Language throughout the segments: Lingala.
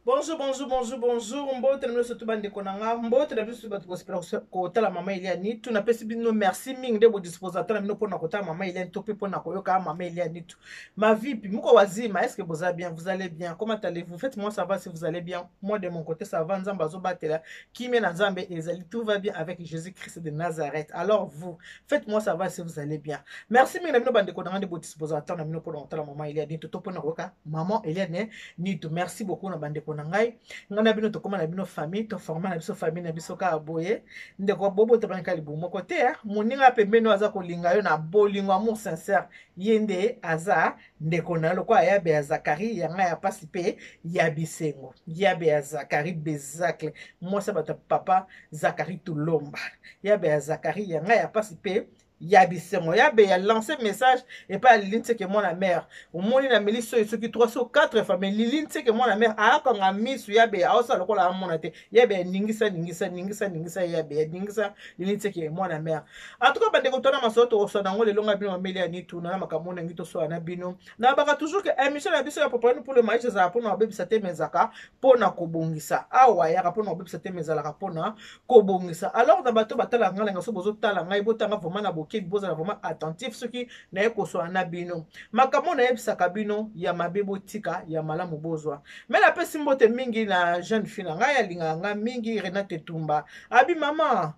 Bonjour, bonjour, bonjour, bonjour. Mbote na biso tubande konanga. Mbote na biso bato kospera kotala mama Eliani. Tu na pesi bino merci mingi de bo disposateur na bino pona kotala mama Eliani to pe pona koyoka mama Eliani tu. Ma vie puis muko wazima, est-ce que vous allez bien? Vous allez bien? Comment allez-vous? Faites-moi savoir si vous allez bien. Moi de mon côté ça va, nzamba zo batela. Kimi na nzambe ezali, tout va bien avec Jésus-Christ de Nazareth. Alors vous, faites-moi savoir si vous allez bien. Merci mingi na bino bande konanga de bo disposateur na bino pona kotala mama Eliani to pona koyoka maman Eliani ni to. Merci beaucoup na bande na ngai ngana bino tokoma na bino famille to forma na biso famille na biso ka boye ndeko bobo to banika libu moko te moninga pembeni aza kolinga yo na bolingo amour sincère yende aza ndeko na lokwa ya be ya Zakari yanga ya pasi pe ya bisengo ya be ya Zakari Bezacle mwasa bata papa Zakari Tulomba ya be ya Zakari yanga ya pasi pe ya bisengo ya be ya lancer message et pas l'inte que moi la mère au moins na milice ceux qui 304 famille l'inte que moi la mère a quand a mis ya be a ça lokola monate ya be ningisa ya be ningisa l'inte que moi la mère en tout cas bande ko tona masoto o sona ngole longa bino meli ya nitu na makamona ngito so na bino na baka toujours que émission na biso ya papa pour le match za pona obebisa te mezaka pona kobongisa awa ya pona obebisa te mezala pona kobongisa alors na bato batala ngala ngaso bozo tala ngai botanga vraiment na boke bozala vraiment attentif soki na ekoso na bino makambo na yebisaka bino ya mabebo tika ya malamu bozwa mais la pesi mbote mingi na jeune fille na ngai alinga nga mingi Renate Tumba abi mama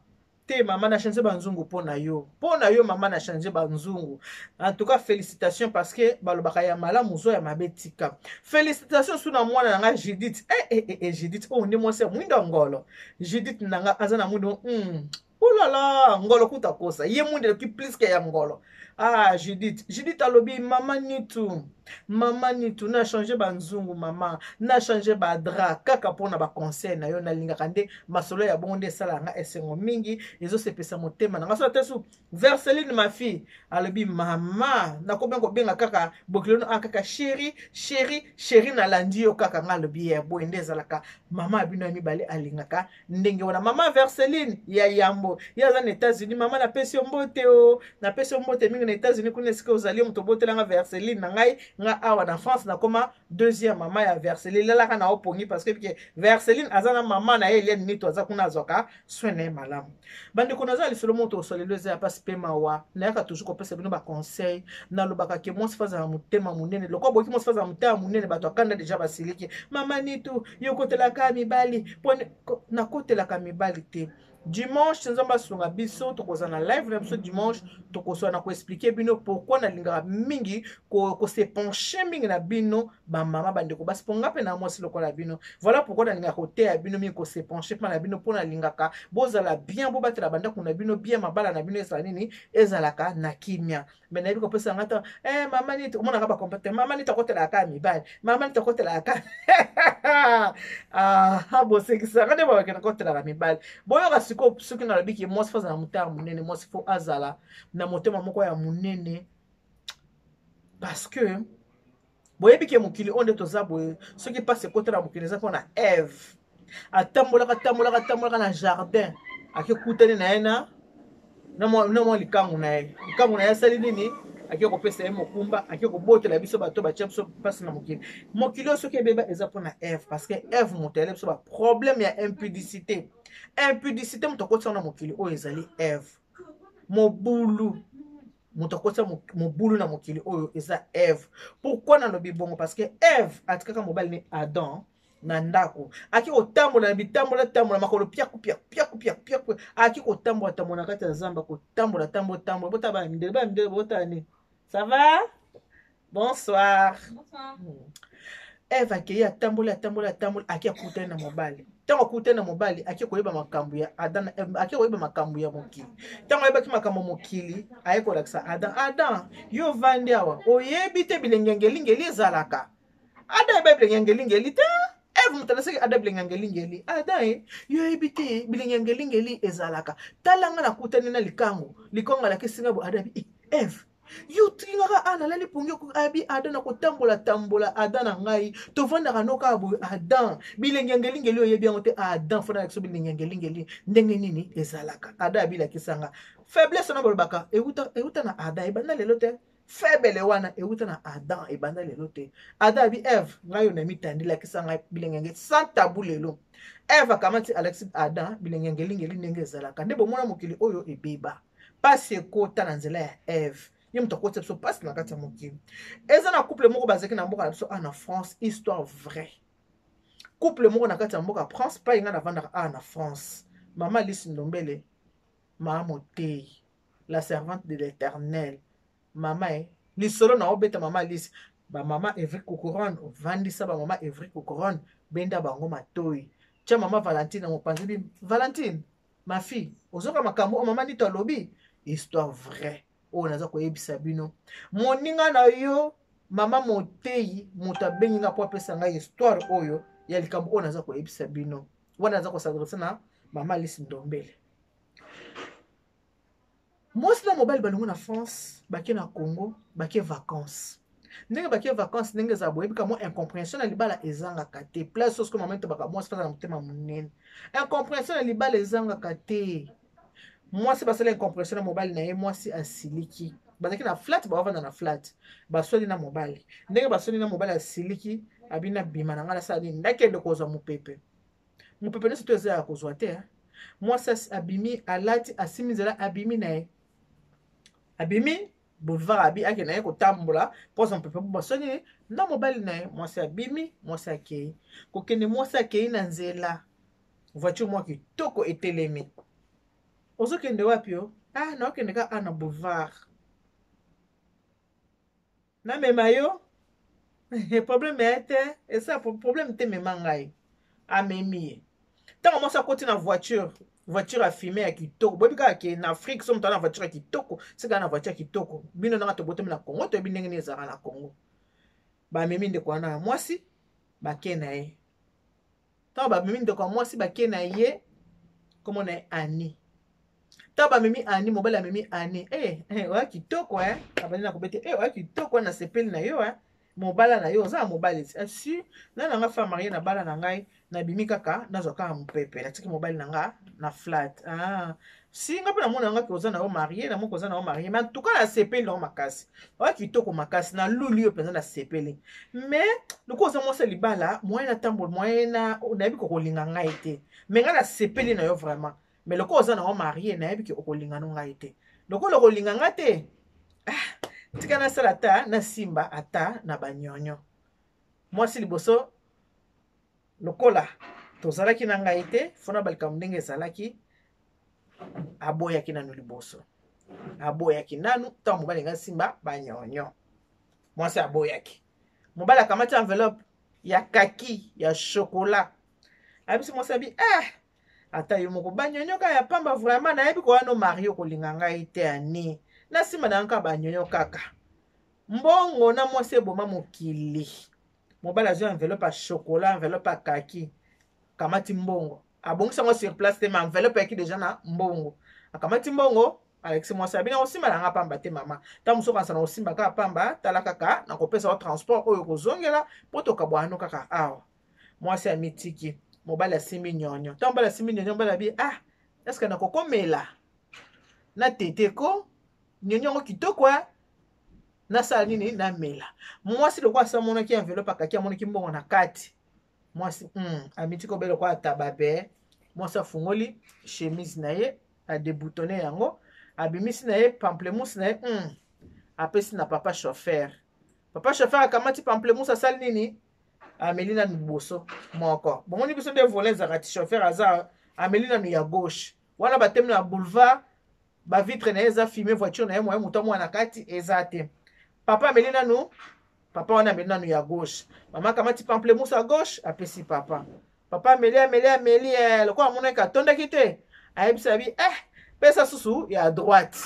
te mama na changer banzungu pona yo mama na changer banzungu en tout cas félicitations parce que balobaka ya malamu zo ya mabetika félicitations suna mwana na nga Judith Judith oh ndi mwese mwinda ngolo Judith nanga azana mundo oulala ngolo kuta kosa ye mwinde ki plus que ya ngolo ah Judith alobi mama nitu na changer banzungu mama na changer badra kaka pona ba conseil na yo na linga kande masolo ya bonde sala nga esengo mingi ezo sepesa motema na ngaso tesu Verseline ma fille alobi mama na ko benga kaka bokilono kaka chéri na landi yo kaka nga alobi ya bonde zalaka mama abino mibale alingaka ndenge wana mama Verseline ya yambo ya za na États-Unis mama na pesi mbote o na pesi mbote mingi na États-Unis kuna sika ozali moto bote nga Verseline na ngai nga awa na France na koma deuxième maman ya Verseline lalaka na opongi parce que Verseline azana maman na Eliane nito aza kuna azoka swene malamu bande kuna za lisolo moto osoleleze ya pasi pe mawa na yaka toujours kopesa bino ba conseil na lobaka ke mo sifaza na mutema munene lokwa boki mo sifaza na mutema munene bato akanda deja basiliki mama nito yokotelaka mibali pone na kotelaka mibali te dimanche nzamba sunga biso tokoza na live na biso dimanche tokoso na ko expliquer bino pourquoi na lingaka mingi ko se pencher mingi na bino ba mama bandeko basi ponga pe na mwasi lokola bino voilà pourquoi na lingaka kote ya bino mingi ko se pencher pa na bino pona lingaka bozala bien bo batela banda kuna bino bien mabala na bino ezala nini ezalaka na kimia mais na biko pesa ngata mama ni to mona ka ba comportement mama ni to kotela ka mibali mama ni to kotela ka bo sekisa ngade ba ka kotela ka mibali boyo ka soki na labiki mwasi faza na mutema munene mwasi fo azala na motema moko ya munene parce que boyebi ke mokili onde toza boye soki passe kote na mokili eza mpona Eve atambolaka na jardin akekutani na ye na mwa likangu na ye asali nini ake kopesa ye mokumba ake kobotela biso bato batia biso mpasi na mokili oyo soki ebeba eza mpona Eve parce que Eve moto ayele biso baproblème ya impudicité moto akotisa na mokili oyo ezali Eve mobulu moto akotisa mobulu na mokili oyo eza Eve pourquoi nalobi bongo parce que Eve atikaka mobali ni Adam na ndako aki kotambola na bitambola makolo piaku aki kotambola na kati ya zamba kotambola bota ba mindele botani ça va bonsoir Eve akei atambola aki akutana na mobali tango akutana na mobali aki koyeba makambo ya Adam aki koyeba makambo ya mokili tango ayebaki makambo mokili aye kolakisa Adam yo vandi awa oyebi te bilengengeli ezalaka Adam eba bilengengeli te Eve mutalase Adam bilengengeli Adam yoyebi te bilengengeli ezalaka talanga na kutani na likango la kisinga bo Adam Eve yutingaka ana lali pungi ko abi Adam na kotambola Adam na ngai tovandaka noka bo Adam bilengengeli oyebi yango te Adam fona na kiso bilengengeli ndenge nini ezalaka Adam bila kisanga faiblesse na bolbaka euta na Adam ebanda lelo te faible wana euta na Adam et banda lelo te. Adam bi Eve ngayo na mitandila kisa ngai bilengenge sans tabou lelo. Eve akamati Alexis Adam bilengenge lingeli ndenge ezalaka. Nde bomona mokili oyo ebeba. Pasi ekota na nzela ya Eve. Ye muto kote biso pasi na kati ya mokili. Eza na couple moko bazeki na mboka na biso en France, histoire vraie. Couple moko na kati ya mboka France pa inga na vanda en France. Mama Lisi Ndombele, Mama Motei, la servante de l'Éternel. Mama lisolo na obeta mama Lisi. Ba mama Evry Couronne, vandisa ba mama Evry Couronne, benda bango matoi. Tia mama Valentine mopanzi bi, Valentine, ma fille, ozoka makambo mama nito alobi, histoire vraie. O naza ko yebisa bino. Moninga na yo, mama Motei, muta benginga po apesa nga histoire oyo, ya likambo o naza ko yebisa bino. Wana naza ko s'adresser na Mama Lisi Ndombele. Mwasi na mobile balungu na France, baki na Congo, baki vacances. Ndenge baki vacances, ndenge za boyebi ka mo incompréhension na libala ezanga kate. Place sos ko momento baka mwasi fasa na mutema munene. Incompréhension na libala ezanga kate. Mwasi basala incompréhension na mobile na ye mwasi asiliki. Bazaki na flat ba wavanda na flat. Basoli na mobile. Ndenge basoli na mobile asiliki, abina bima na ngala sali ndakende koza mupepe. Mupepe neso to eza ya kozwa te. Mwasi abimi alati asimizela abimi na ye. Abimi boulevard abi ake na ye kotambola posa mpepe basoni na mobile na ye mwasi abimi mwasi akei kokende mwasi akei na nzela voiture mwa kitoko etelemi ozokende wapi yo na okende ka na boulevard na mema yo problème ete esa problème te mema ngai amemi ye tango mwasi akoti na voiture à fumer à kitoko. Bobi ka ke na Afrique somme na voiture à kitoko, c'est ka na voiture à kitoko. Bino na to botomi na Congo, to binenge ni ezara na Congo. Ba memi ndeko wana mwasi ba ke na ye. Ta ba memi ndeko mwasi ba ke na ye comme on est Annie. Ta ba memi Annie, mobile memi Annie. Wa kitoko abani na kobete wa kitoko na sepeli na yo mobala na yo za mobile asi na nga fa marié na bala na ngai na bimi kaka na zoka mpepe na tiki mobile na nga na flat si nga pe na mona nga ke oza na yo marié na moko oza na yo marié mais en tout cas na sepeli na makasi wa kitoko makasi na lulu yo penza na sepeli mais loko oza mwasa libala moyen na tambour moyen na yebi ko kolinga ngai te mais nga na sepeli na yo vraiment mais loko oza na yo marié na yebi ke okolinga no ngai te loko kolinga nga te tika na sala ta na simba ata na banyonyo mwasi liboso lokola tozalaki na ngai te fona balika ndenge ezalaki aboyaki nanu liboso aboyaki nanu ta mobali nga simba banyonyo mwasi aboyaki mobali akamati enveloppe ya kaki ya chocolat abisi mwasi abi ata yo moko banyonyo ka ya pamba vraiment nayebi ko wana mario kolinga ngai te ani na sima na nka banyonyo kaka mbongo na mwasi eboma mokili mobali azwi enveloppe ya chocolat enveloppe ya kaki akamati mbongo abongisa ngo sur place te ma enveloppe yaki deja na mbongo akamati mbongo Alexis mwasi abina osimba na nga pamba te mama ta mosu kanisa na osimba kaka pamba tala kaka na kopesa wa transport oyo kozongela po tokabwano kaka awa mwasi amitiki mobali asimbi nyonyo ta mobali asimbi nyonyo mobali abi eske na kokomela na teteko nyonyo ngo kitoko na sala nini na mela mwasi lokwa asa monaki enveloppe akaki amonaki mbongo na kati mwasi amiti ko belo kwa tababe mwasi afungoli chemise na ye adeboutonner yango abimisi na ye pamplemousse na ye apesi na papa chauffeur akamati pamplemousse asali nini ameli na liboso moko bomoni biso nde voler ezaka ti chauffeur aza ameli na ya gauche wana batemi na boulevard ba vitre na eza filmé voiture na ye moye muto mwana kati eza te papa ameli nanu papa wana ameli nanu ya gauche mama akamati pamplemousse à gauche apesi papa ameli lokola amonaki atondaki te ayebisa bi pesa susu ya droite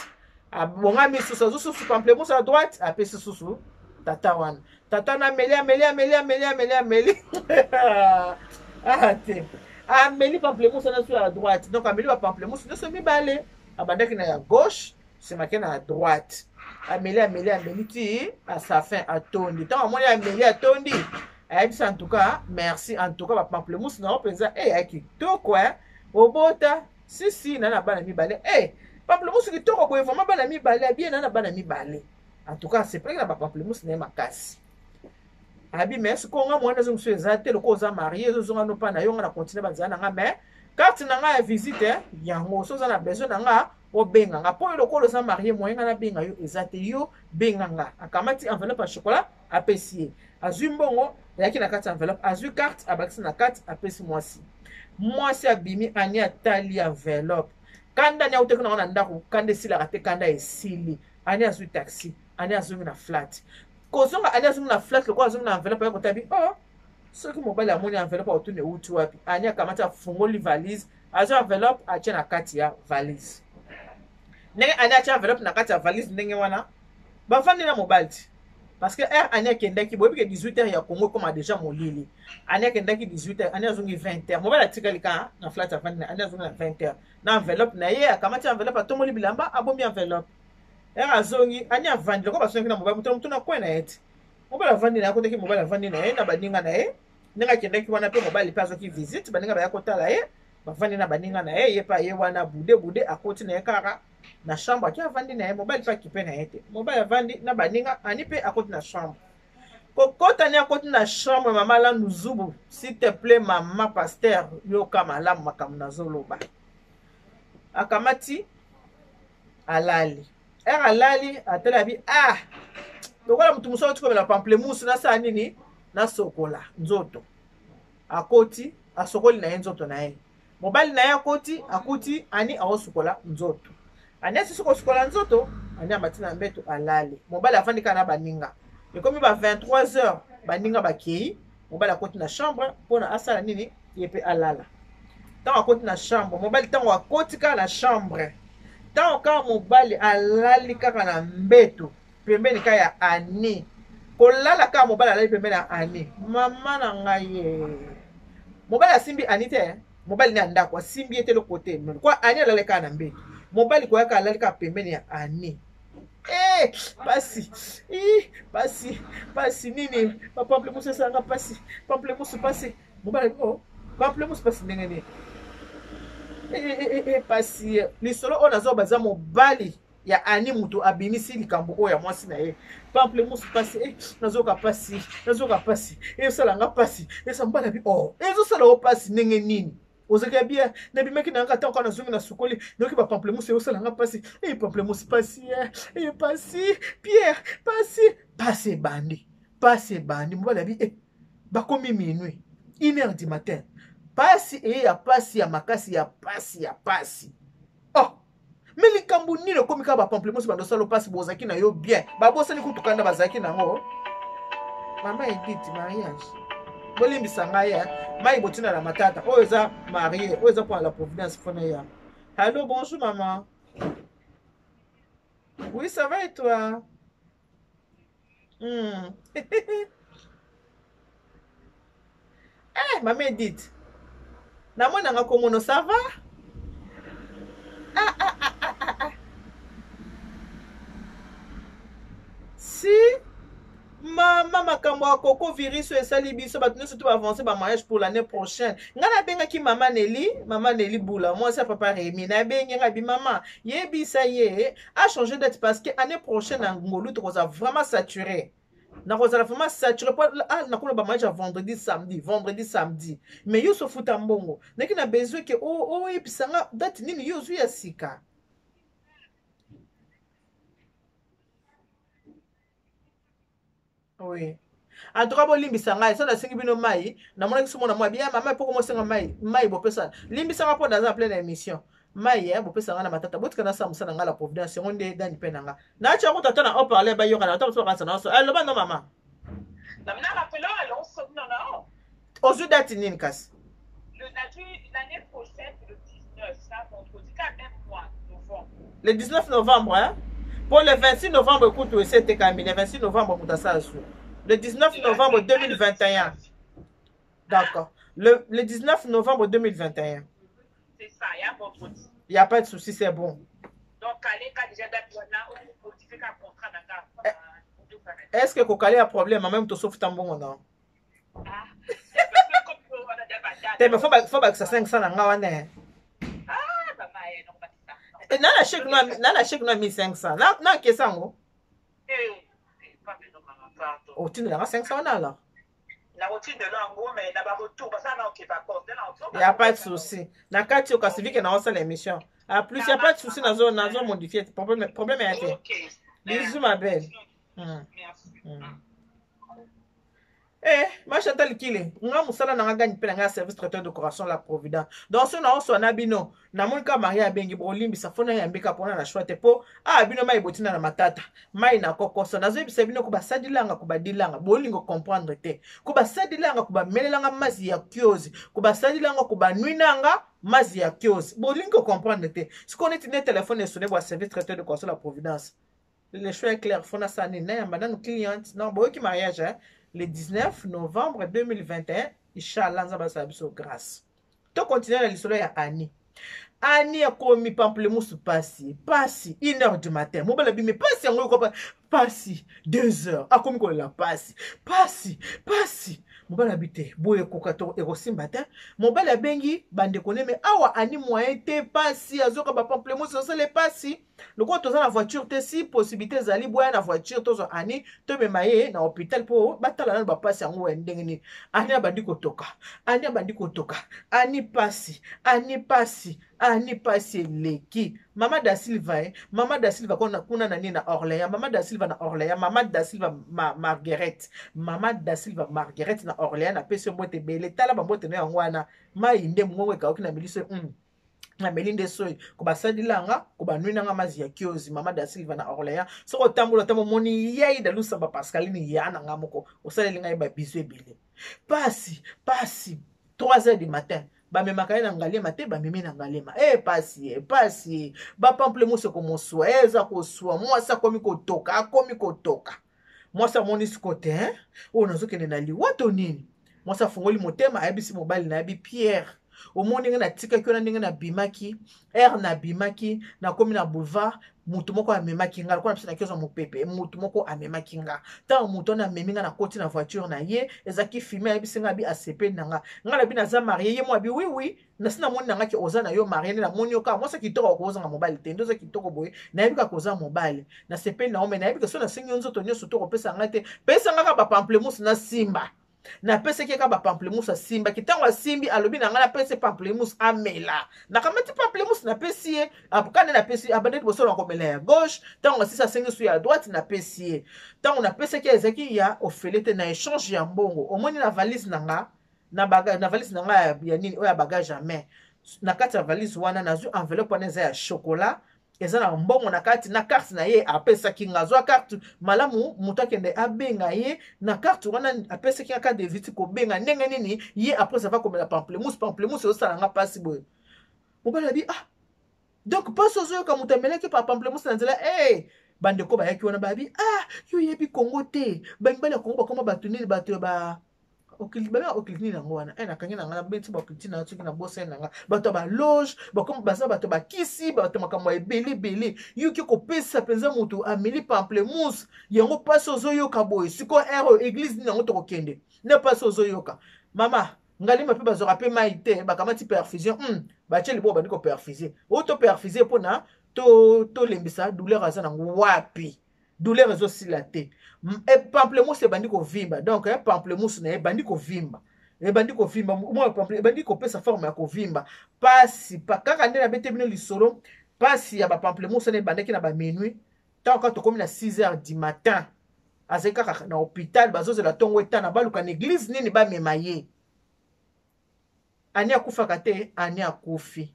abongami susu azwi susu pamplemousse à droite apesi susu tata wana tata na ameli te ameli pamplemousse na susu ya droite donc ameli ba pamplemousse nyonso mibale abandaki na ya gauche semake na droite ameli ti à sa fin atondi ntango amoni ameli atondi ayebisa en tout cas merci en tout cas ba pamplemousse na openza ya kitoko obota si na bana mibale pamplemousse kitoko boye vraiment bana mibale bien na bana mibale En tout cas, c'est pas que la pamplemousse n'est ma casse. Abi mais ce qu'on a moi dans monsieur ezate le cause marié zo zonga no pa na yo nga na continuer banzana nga mais carte na nga ya visite yango so za na besoin na nga o benga nga po le cause za marié moi nga na benga yo ezate yo benga nga akamati enveloppe à chocolat apesi azui mbongo yaki na carte enveloppe azui carte abakisi na carte apesi moi si abimi ani atali enveloppe kanda nya uteko na ndako kanda sila kate kanda esili ani azui taxi ani azui na flat kozonga ani azungu na flat le ko azungu na enveloppe ya kotabi oh soki mobali amoni enveloppe otune utu wapi ani akamata afungoli valise azo enveloppe atia na kati ya valise ndenge ani atia enveloppe na kati ya valise ndenge wana bafandi na mobali parce que ani akendaki boyebi ke 18h ya Congo koma déjà molili ani akendaki 18h ani azungi 20h mobali atikali ka na flat afandi ani azungi na 20h na enveloppe na ye akamata enveloppe atomoli bilamba abomi enveloppe azongi ani avandi loko basongi na mobali mutu na kwena ete mobali avandi na koteki mobali avandi na ye na baninga na ye ndenge akendaki wana pe mobali pe azoki visite baninga baya kotala ye bavandi na baninga na ye ye pa ye wana bude akoti na ye kaka na chambre aki avandi na ye mobali pe akipe na ye te mobali avandi na baninga ani pe akoti na chambre kokota ni akoti na chambre mama Landu Zubu s'il te plaît mama pasteur yoka malamu makambo nazoloba akamati alali alali atala bi lokola mutu muso tukobela pamplemousse na sa nini na sokola nzoto akoti asokoli na ye nzoto na ye mobali na ye akoti akuti ani aosukola nzoto ani asisuko sukola nzoto ani amati na mbeto alali mobali afandi kana baninga ekomi ba 23h baninga bakei mobali akoti na chambre pona asala nini ye pe alala tango akoti na chambre mobali tango akoti ka na chambre tango kaka mobali alali kaka na mbeto pembeni ka ya ani kolala kaka mobali alali pembeni ya ani mama na ngai ye mobali asimbi ani te mobali ni andako asimbi ete le kote kwa ani alali kaka na mbeto mobali koyaka alali kaka pembeni ya ani pasi nini pamplemousse esanga pamplemousse pasi mobali pamplemousse pasi ndenge nini pasi lisolo oyo nazobaza mobali ya ani mutu abimisi likambo oyo ya mwasi na ye pamplemousse pasi nazoka pasi esalanga pasi esambala bi ezosala o pasi ndenge nini ozaki bien nabimaki nanga ntango kaka nazongi na sukoli noki bapamplemousse eosalanga pasi pamplemousse pasi pasi pierre pasi ebandi mobali abi bakomi minuit 1h du matin pasi ya pasi ya makasi ya pasi me likambo nini ekomi kaka bapamplemousse bandosala pasi bozaki na yo bien babosani kutukanda bazalaki nango mama Edith mariage bolimbisa ngai mai botina na matata oyo eza marié oyo eza pour la providence fona ya allô bonjour maman oui ça va et toi maman Edith namonanga komono ça va si mama makambo ya koko virus esali biso bato nyonso to baavance bamariage pour l'année prochaine ngai nabengaki mama Neli Bula mwasi ya papa Remi nabengi ngai bi mama yebisa ye a changer date parce que année prochaine na ngolu tokozala vraiment saturé nakozala vraiment saturé po nakolo bamariage ya vendredi samedi mais yo sofuta mbongo naki na besoin ke oyebisa nga date nini yo ozwi ya sika oui en tout cas bolimbisa ngai so nasengi bino mai namonaki so mona mwa bien mama poko mosenga mai bopesa limbisanga mpo naza plein émission mai bopesa nga na matata botika na samusa na nga la providence yango nde dani mpe na nga natia ko tata na haut parler bayoka na tata kanisa na so loba no mama ozwi date nini kasi l'année prochaine le 19 ça vendredi quand même mois novembre le 19 novembre hein pour le 26 novembre écoute c'était Camille le 26 novembre pour ça le 19 novembre 2021 d'accord le 19 novembre 2021 c'est ça il y a vendredi il y a pas de souci c'est bon donc allez quand déjà date là on modifie un contrat d'accord est-ce que kokali a problème même to sauf tambongo non c'est faut que ça 500 na nga wana nana chèque no 1500 na kesango otindela 500 alors. La routine de l'ango, mais n'a pas retour, parce que n'a pas compté. Il n'y a pas de souci. Na kati au Pacifique, on a l'émission. À plus, il n'y a pas de souci dans zone modifiée. Problème est été. Bisous, ma belle. Merci. Moi Chantal Kile, nga musala na nga pe nga service traiteur de décoration la Providence. Donc ce na so na bino, na monika Maria bengi bolimbi safona ya mbeka pona na shwate po, bino mai botina na matata, mai na kokoso. Nazo bisa bino ko basadilanga ko badilanga, bolingo comprendre te. Ko basadilanga ko bamelelanga mazi ya kiozi, ko basadilanga ko banuinanga mazi ya kiozi. Bolingo comprendre te. Si on est ne téléphone sonné pour service traiteur de décoration la Providence. Le choix est clair, fona sani na yamba na cliente, non boy qui mariage hein. Le 19 novembre 2021, Inch'Allah, nous avons grâce. Tu continues à l'histoire à Annie. Annie a commis pamplemousse passi, 1h du matin. Mon bel mais passi, on va passi, 2h. A commis qu'on l'a passi. Mon bel habité, boye kokato et aussi matin. Mon bel abengi, bande connaît, mais awa Annie moyen te passi, azoka ba pamplemousse, ça les passi. Le quoi, tu as la voiture, tu as si possibilités d'aller boire la voiture, tu as Annie, tu as maillé dans l'hôpital pour battre la passi en haut et ndengeni. Annie a bandi kotoka, Annie passi leki. Mama da Silva, kuna nani na Orléans, Mama da Silva na Orléans, Mama da Silva Marguerite na Orléans na pese mbote bele tala ba mbote na ngwana mai inde mwe ka okina miliso na melinde soy ko basadilanga ko banuinanga mazi ya kiozi Mama da Silva na Orléans soko tambulo tamo moni yai da lusa ba Pascaline yana ngamoko osalela ba biswe bele pasi 3h du matin ba memaka na ngalema te ba memi na ngalema pasi ba pamplemousse ko moswa eza ko swa mwasa komi kotoka mwasa monisi kote hein o nazokende na liwato nini mwasa fungoli motema ayebisi mobali na bi Pierre omoni nga na tika kyo na ndenge na bimaki na bimaki na komi na boulevard mutu moko amemaki nga kwa na kiozo mopepe mutu moko amemaki nga ta mutu na meminga na koti na voiture na ye ezaki filmer ayebisi nga bi ACP nanga nga na bi na za marié ye mo abi oui na sina moni nanga ki oza na yo marié na moni yo ka mwasa kitoko ko oza nga mobali te ndoza kitoko boye na yebika ko oza mobali na CP na ome na yebika so na singi nzoto nyoso to ko pesa nga te pesa nga ba pamplemousse na simba na pese ke ka ba pamplemousse simba kitango simbi alobi na nga na pese pamplemousse amela na kamati pamplemousse na pesi apukane na pesi abande boso na komela ya gauche tango sisa sengi su ya droite na pesi tango na pese ke ezaki ya ofelete na échange ya mbongo omoni na valise na nga na valise na nga ya nini oya bagage à main na kati ya valise wana na zu enveloppe wana eza ya chocolat eza na mbongo na kati na carte na ye apesaki nga zwa carte malamu mutu akende abenga ye na carte wana apesaki nga carte de visite kobenga ndenge nini ye après ava komela pamplemousse osala nga pasi boye mobali abi donc pasi ozoyoka mutu amelaki pa pamplemousse na nzela bandeko bayaki wana babi yo yebi Kongo te bamibali ya Kongo bakoma bato nini bato ba okilini nango wana nakangi na nga na beti bakilini na soki na bosa na nga bato ba loge bakoma baza bato bakisi bato makambo ebele yoki kopesa penza moto ameli pamplemousse yango pasi ozoyoka boye siko église nini yango tokokende ne pasi ozoyoka mama ngalima mpe bazwaka mpe mai te bakamati perfusion batie libo bandi koperfusie oyo toperfusie mpona tolembisa douleur aza nango wapi douleur ezosila te pamplemousse ebandi kovimba donc pamplemousse na ebandi kovimba ebandi kopesa forme ya kovimba pasi kaka nde na bete bino lisolo pasi ya bapamplemousse na ebandaki na baminuit ntango kaka tokomi na 6h du matin azali kaka na hôpital bazozela ntongo etana baluka na église nini bamema ye ani akufaka te ani akufi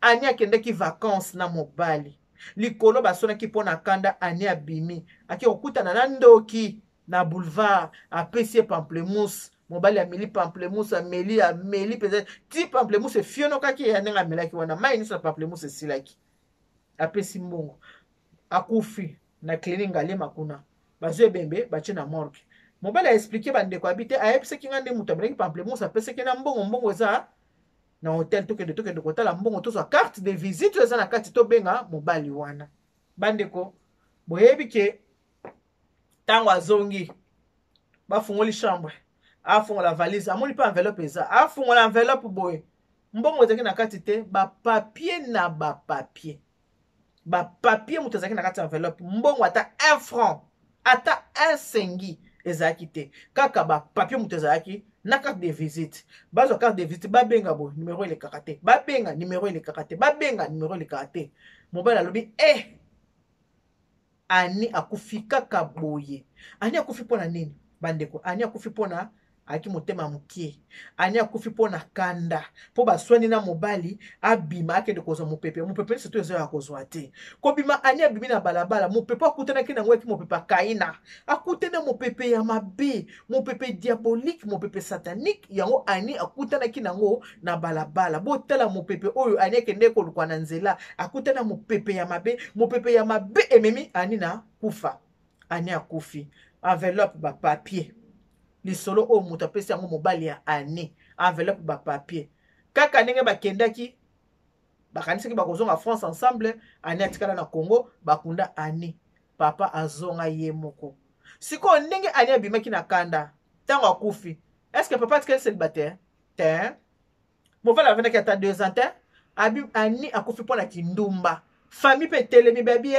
ani akendaki vacances na mobali likolo basonaki mpona kanda ani abimi aki kokutana na ndoki na boulevard apesi pamplemousse mobali ameli pamplemousse ameli peut-être ti pamplemousse efionokaki ya ndenge amelaki wana mai nyonso na pamplemousse esilaki apesi mbongo akufi na clinique ngalema kuna bazwi ebembe batie na morgue mobali aexplike bandeko abi te ayebisaki nga nde moto amelaki pamplemousse apesaki na mbongo eza na hotel tokende kotala mbongo tozwa carte de visite eza na kati tobenga mobali wana bandeko boyebi ke ntango azongi bafungoli chambre afungola valise amoni mpe enveloppe eza afungola enveloppe boye mbongo ezalaki na kati te bapapie na bapapie moto ezalaki na kati ya enveloppe mbongo ata 1 franc ata 1 sengi ezalaki te kaka bapapier moto ezalaki na carte de visite bazwa carte de visite babenga boye numéro elekaka te babenga numéro elekaka te babenga numéro elekaka te mobali alobi ani akufi kaka boye ani akufi mpona nini bandeko ani akufi mpona aki motema mokie ani akufi mpona kanda mpo baswani na mobali abima akende kozwa mopepe mopepe nyonso to eza ya kozwa te kobima ani abimi na balabala mopepe akutanaki nango eki mopepe akaina akutana mopepe ya mabe mopepe diabolique mopepe satanique yango ani akutanaki nango na balabala botala mopepe oyo ani akende kolukwa na nzela akutana mopepe ya mabe ememi ani na kufa ani akufi enveloppe bapapier lisolo oyo moto apesi yango mobali ya ani enveloppe bapapier kaka ndenge bakendaki bakanisaki bakozonga France ensemble ani atikala na Congo bakunda ani papa azonga ye moko sikoyo ndenge ani abimaki na kanda ntango akufi est-ce que papa atikali célibataire te mobali avandaki ata 2 ans te ani akufi mpona kindumba famille pe telemi babi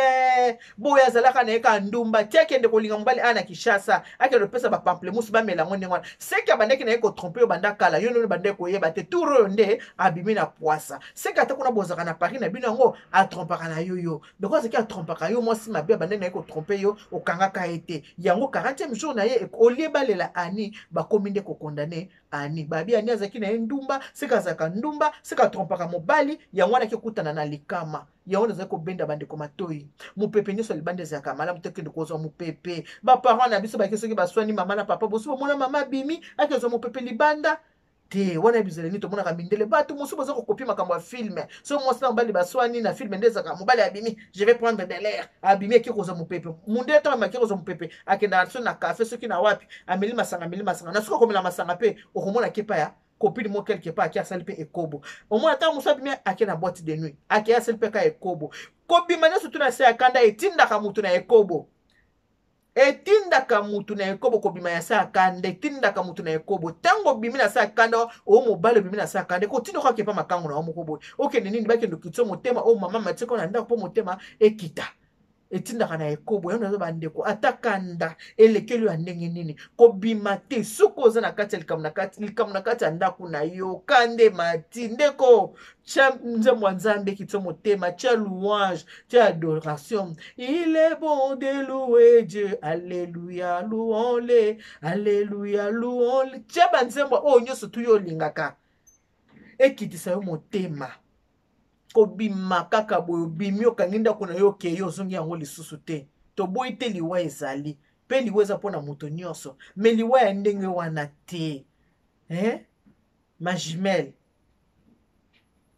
boya azalaka na yeka ndumba tiake ndeko linga mobali ana Kishasa akelo pesa ba pamplemousse ba melango ndengwana seka bandeki na yeko tromper banda kala yo no bandeko yeba te turo nde abimi na poisa seka ta kuna bozaka na Paris na bino yango a trompaka na yo because ki a trompaka yo moi si mabe bandeki na yeko tromper yo okangaka ete yango 40e jour na ye olie balela ani bakomi nde ko condamner ani babi ani azaki na ndumba seka zaka ndumba seka trompaka mobali yango na kekutana na likama yango nazali kobenda bandeko matoi mopepe nyonso libanda ezalaka malamu te kende kozwa mopepe baparent na biso bake soki baswani mama na papa bosi bomona mama bimi akezwa mopepe libanda te wana bizele ni tomonaka mindele bato mosu boza kokopia makambo ya filme so mwasi na mobali baswani na filme nde ezalaka mobali abimi je vais prendre de l'air abimi ake kozwa mopepe munde ataka ake kozwa mopepe akenda so na cafe soki na wapi ameli masanga na soki okomela masanga pe okomona kepa ya copine mo quelque part qui a salpé ekobo au moins tant musa bimia ake na boîte de nuit ake a salpé ka ekobo kobima nyoso tuna se akanda etindaka mutu na ekobo kobima ya sa akanda etindaka mutu na ekobo tango bimi na sa akanda o mobale bimi na sa akanda ko tindo ka kepa makango na omokobo okende nini bakendo kitso motema o mama matiko na ndako po motema ekita etindaka na ekobo yango nazo bandeko atakanda elekelo ya ndenge nini kobima te soko oza na kati ya likamu na kati ya ndako na yo kande mati ndeko tia nzembo ya nzambe kitso motema tia louange tia adoration il est bon de louer Dieu alléluia louons-le alléluia louons-le tia banzembo oyo nyonso tu yo olingaka ekitisa yo motema kobima kaka boyo bimi okangi ndako na yo ke yo ozongi yango lisusu te toboyi te liwa ezali mpe liwa eza mpona moto nyonso me liwa ya ndenge wana te majimel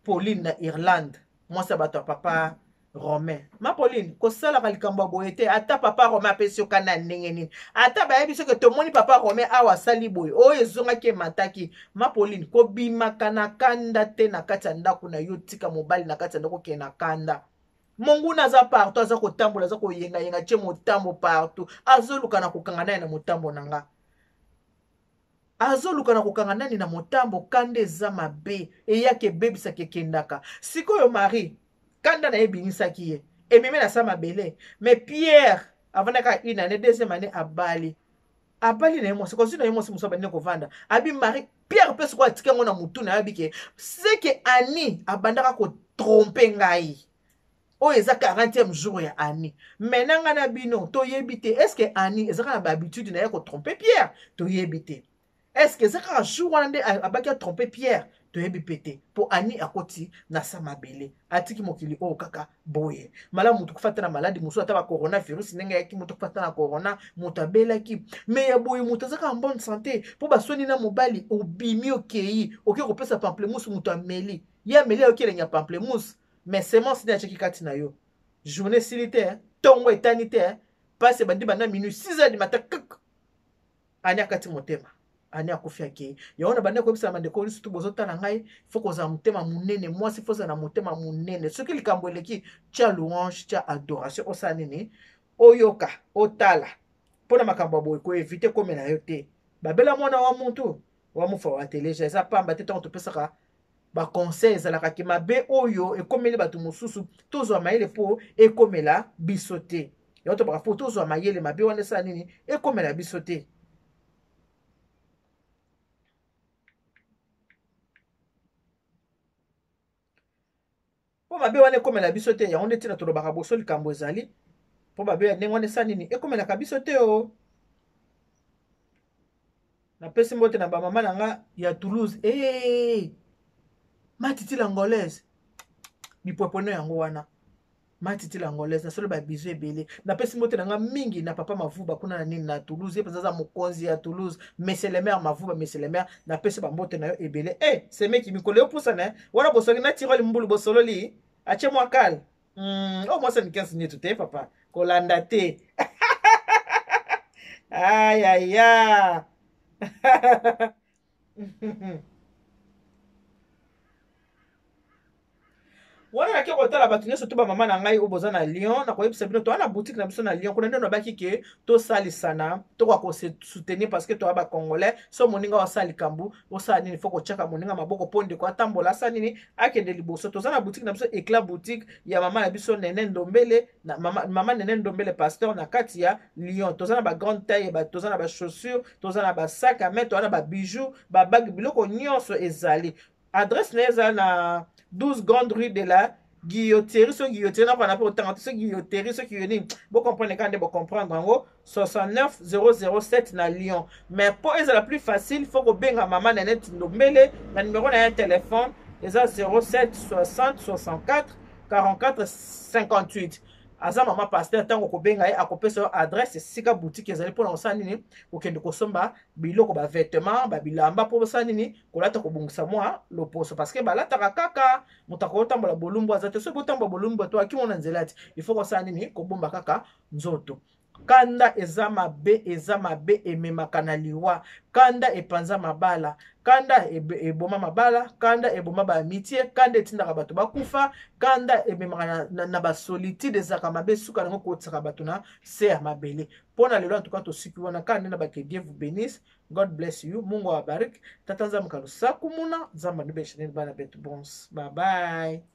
Pauline na Irlande mwasi ya bato ya papa Romain ma Pauline kosalaka likambo ya boye te ata papa Romain apesi yo kana ndenge nini ata bayebi soki tomoni papa Romain awa asali boye oyo ezongaki emataki ma Pauline kobimaka na kanda te na kati ya ndako na yo tika mobali na kati ya ndako ke na kanda monguna aza partout aza kotambola aza koyengayenga tie motambo partout azoluka na kokanga nani na motambo na nga azoluka na kokanga nani na motambo kanda eza mabe eyake ebebisaka ekendaka sikoyo Marie kanda na ye binisaki ye ememi na sa mabele mais Pierre avandaka une année deuxième année abali na ye mwasi kosi na ye mwasi mosu abandi kovanda abi Marie Pierre mpe soko atika yango na mutu na yabi ke seke ani abandaka kotrompe ngai oyo eza 40e jour ya ani maintenant nga na bino toyebi te est ce que ani ezaka na bahabitude na ye kotrompe Pierre toyebi te est ce que ezaka jour wana nde abaki atrompe Pierre toyebi pete po ani akoti na sa mabele atiki mokili oyo kaka boye malamu mutu kufata na maladi mosu ata ba coronavirus ndenge yaki mutu kufata na corona mutu abelaki me ya boye mutu azaka en bonne santé po basoni na mobali obimi okei oke kopesa pamplemousse mutu ameli ye ameli okelenya pamplemousse mais semence ne acheki kati na yo journée sili te tongo etani te passe bandi banda minuit 6h du matin ani akati motema ani akufi ake yaona bande ko bisa mande ko lisu bozota na ngai foko za mutema munene mwasi foza na mutema munene soki likambo eleki tia louange tia adoration osa nini oyoka otala pona makambo boye ko éviter komela yo te babela mwana wa muntu wa mufa wa teleja eza pamba te to pesaka ba conseil ezalaka ki mabe oyo ekomeli bato mosusu tozwa mayele po ekomela biso te yaoto baka fo tozwa mayele mabe wana esa nini ekomela biso te po mabe wana ekomela biso te yango nde ntina tolobaka boso likambo ezali po mabe ya ndenge wana esa nini ekomelaka biso te o. Napesi mbote na bamama na nga ya Toulouse matiti l'angolaise bipwepwene yango wana matiti l'angolaise nasolo babizu ebele. Napesi mbote na nga mingi na papa Mavuba kuna na nini na Toulouse ye pezaza mokonzi ya Toulouse Monsieur le maire Mavuba Monsieur le maire napesi bambote na yo ebele semeki mikolo yo pusana wana bosongi na tiroli mbulu bosololi ache mwa kala o mwasa ni 15 minutes te papa kolanda te ayaya wana nake kotala bato nyonso to bamama na ngai oyo boza na Lyon nakoyebisa bino toza na boutique na biso na Lyon kuna nde nobaki ke tosalisana tokoka kosoutenir parce que toza bacongolais so moninga wasala likambo osala nini fo kotiaka moninga maboko mpo ndeko atambola asala nini akende liboso. Toza na boutique na biso Éclat boutique ya mama na biso Nene Ndombele na mama Nene Ndombele pasteur na kati ya Lyon. Toza na ba grande taille toza na ba chaussures toza na ba sac à main toza na ba bijoux ba bague biloko nyonso ezali. Adresse na ezali na 12 grande rue de la Guilloterie. Ce guilloterie n'a pas autant. Ce guilloterie, ce qui est vous comprenez quand vous comprendre en gros 69 007 na Lyon. Mais pour être la plus facile, il faut que benga maman Nanette Ndombele. Le numéro d'un téléphone est 07 60 64 44 58. Aza mama pasteur tango ko benga ye akopesa adresse sika boutique ezali pona osani nini okende kosomba biloko ba vêtements ba bilamba po osani nini kolata ko bungisa mwa loposo parce que balata kaka mutako otambola bolumbu azate so botambola bolumbu to akimona nzelati il faut osani nini ko bomba kaka nzoto. Kanda eza mabe ememaka na liwa. Kanda epanza mabala. Kanda eboma mabala. Kanda eboma ba amitié. Kanda etindaka bato bakufa. Kanda ememaka na ba solitude ezaka mabe suka nango kotisaka bato na se ya mabele. Pona lelo en tout cas tosiki wana kanda na ba que Dieu vous bénisse. God bless you. Mungu awabariki. Tata nzambe kalusa kumuna. Nzambe ndibeshe bana betu bons. Bye bye.